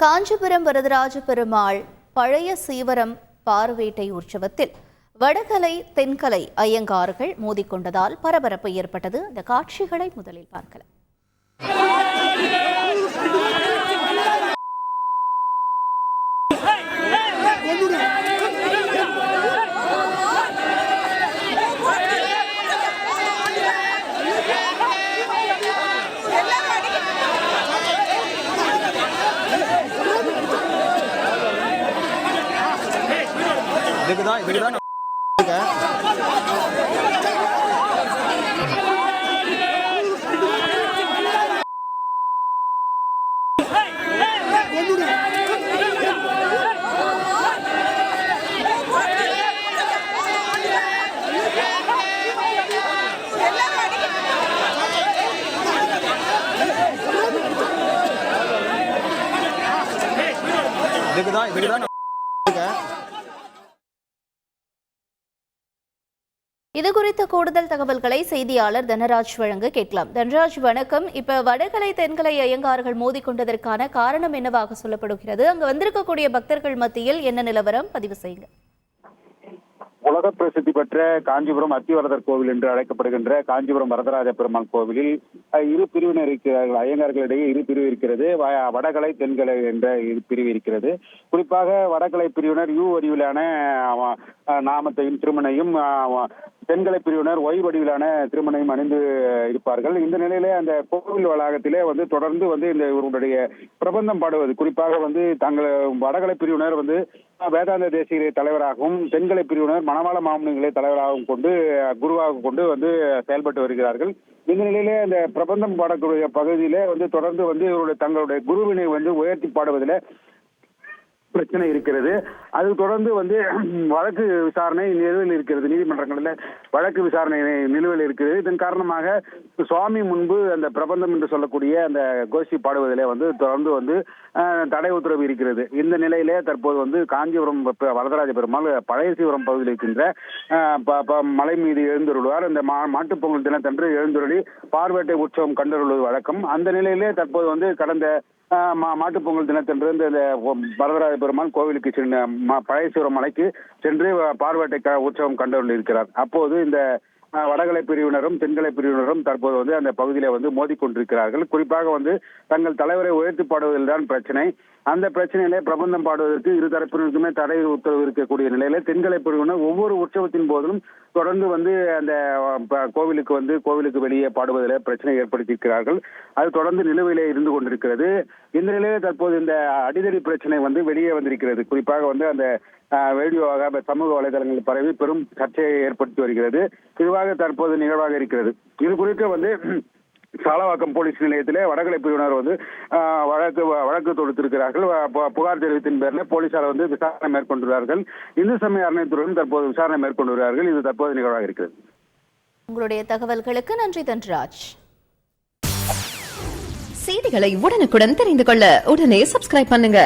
காஞ்சிபுரம் வரதராஜ பெருமாள் பழைய சீவரம் பார்வேட்டை உற்சவத்தில் வடகலை தென்கலை ஐயங்கார்கள் மோதிக்கொண்டதால் பரபரப்பு ஏற்பட்டது. அந்த காட்சிகளை முதலில் பார்க்கலாம். இது குறித்த கூடுதல் தகவல்களை செய்தியாளர் தனராஜ் வழங்க கேட்கலாம். தனராஜ் வணக்கம். இப்ப வடகலை தென்கலை ஐயங்கார்கள் மோதிக்கொண்டதற்கான காரணம் என்னவாக சொல்லப்படுகிறது? அங்கு வந்திருக்கக்கூடிய பக்தர்கள் மத்தியில் என்ன நிலவரம்? பதிவு செய்யுங்க. உலக பிரசித்தி பெற்ற காஞ்சிபுரம் அத்திவரதர் கோவில் என்று அழைக்கப்படுகின்ற காஞ்சிபுரம் வரதராஜ பெருமாள் கோவிலில் இரு பிரிவினர் இருக்கிறார்கள். ஐயங்கார்களிடையே இரு பிரிவு இருக்கிறது. வடகலை தென்கலை என்ற இரு பிரிவு இருக்கிறது. குறிப்பாக வடகலை பிரிவினர் யூ வடிவிலான நாமத்தையும் திருமணையும், தென்கலை பிரிவினர் ஒய் வடிவிலான திருமணையும் அணிந்து இருப்பார்கள். இந்த நிலையிலே அந்த கோவில் வளாகத்திலே தொடர்ந்து இந்த இவருடைய பிரபந்தம் பாடுவது, குறிப்பாக தங்கள் வடகலை பிரிவினர் வேதாந்த தேசிய தலைவராகவும், தென்கலை பிரிவினர் மணவாள மாமுனிகளை தலைவராகவும் கொண்டு குருவாக கொண்டு செயல்பட்டு வருகிறார்கள். இந்த நிலையிலே அந்த பிரபந்தம் பாடக்கூடிய பகுதியிலே தொடர்ந்து இவருடைய தங்களுடைய குருவினை உயர்த்தி பாடுவதில் பிரச்சனை இருக்கிறது. அது தொடர்ந்து வழக்கு விசாரணை நிலுவையில் இருக்கிறது. நீதிமன்றங்களில் வழக்கு விசாரணை நிலுவையில் இருக்கிறது. இதன் காரணமாக சுவாமி முன்பு அந்த பிரபந்தம் என்று சொல்லக்கூடிய அந்த கோஷ்டி பாடுவதிலே தொடர்ந்து தடை உத்தரவு இருக்கிறது. இந்த நிலையிலே தற்போது காஞ்சிபுரம் வரதராஜ பெருமாள் பழைய சீவரம் பகுதியில் இருக்கின்ற மலை மீது எழுந்தருள்வார். இந்த மாட்டுப்பொங்கல் தினத்தன்று எழுந்தருளி பார்வேட்டை உற்சவம் கண்டருள்வது வழக்கம். அந்த நிலையிலே தற்போது கடந்த மாட்டுப்பொங்கல் தினத்தன்று இந்த வரதராஜ பெருமாள் கோவிலுக்கு சென்று பழைய சீவரம் மலைக்கு சென்று பார்வேட்டை உற்சவம் கண்டருள் இருக்கிறார். அப்போது இந்த வடகலை பிரிவினரும் தென்கலை பிரிவினரும் தற்போது அந்த பகுதியில மோதிக்கொண்டிருக்கிறார்கள். குறிப்பாக தங்கள் தலைவரை உயர்த்தி பாடுவதில் தான் பிரச்சனை. அந்த பிரச்சனையிலே பிரபந்தம் பாடுவதற்கு இரு தரப்பினருக்குமே தடை உத்தரவு இருக்கக்கூடிய நிலையில தென்கலை பிரிவினர் ஒவ்வொரு உற்சவத்தின் போதிலும் தொடர்ந்து அந்த கோவிலுக்கு வெளியே பாடுவதில் பிரச்சனை ஏற்படுத்தியிருக்கிறார்கள். அது தொடர்ந்து நிலுவையிலே இருந்து கொண்டிருக்கிறது. இந்த நிலையிலே தற்போது இந்த அடிதடி பிரச்சனை வெளியே வந்திருக்கிறது. குறிப்பாக அந்த வீடியோவாக சமூக வலைதளங்களில் பரவி பெரும் சர்ச்சையை ஏற்படுத்தி வருகிறது. இதுவாக தற்போது நிகழ்வாக இருக்கிறது. இது குறித்து சாலவாக்கம் போலீஸ் நிலையத்திலே வடகலை பிரிவினர் வழக்கு தொடுத்திருக்கிறார்கள். புகார் தெரிவித்தின் பேரில் போலீசார் விசாரணை மேற்கொண்டுள்ளார்கள். இந்து சமய அறநிலையத்துறையும் தற்போது விசாரணை மேற்கொண்டு வருகிறார்கள். இது தற்போது நிகழ்வாக இருக்கிறது. உங்களுடைய தகவல்களுக்கு நன்றி தன்ராஜ். செய்திகளை உடனுக்குடன் தெரிந்து கொள்ள உடனே சப்ஸ்கிரைப் பண்ணுங்க.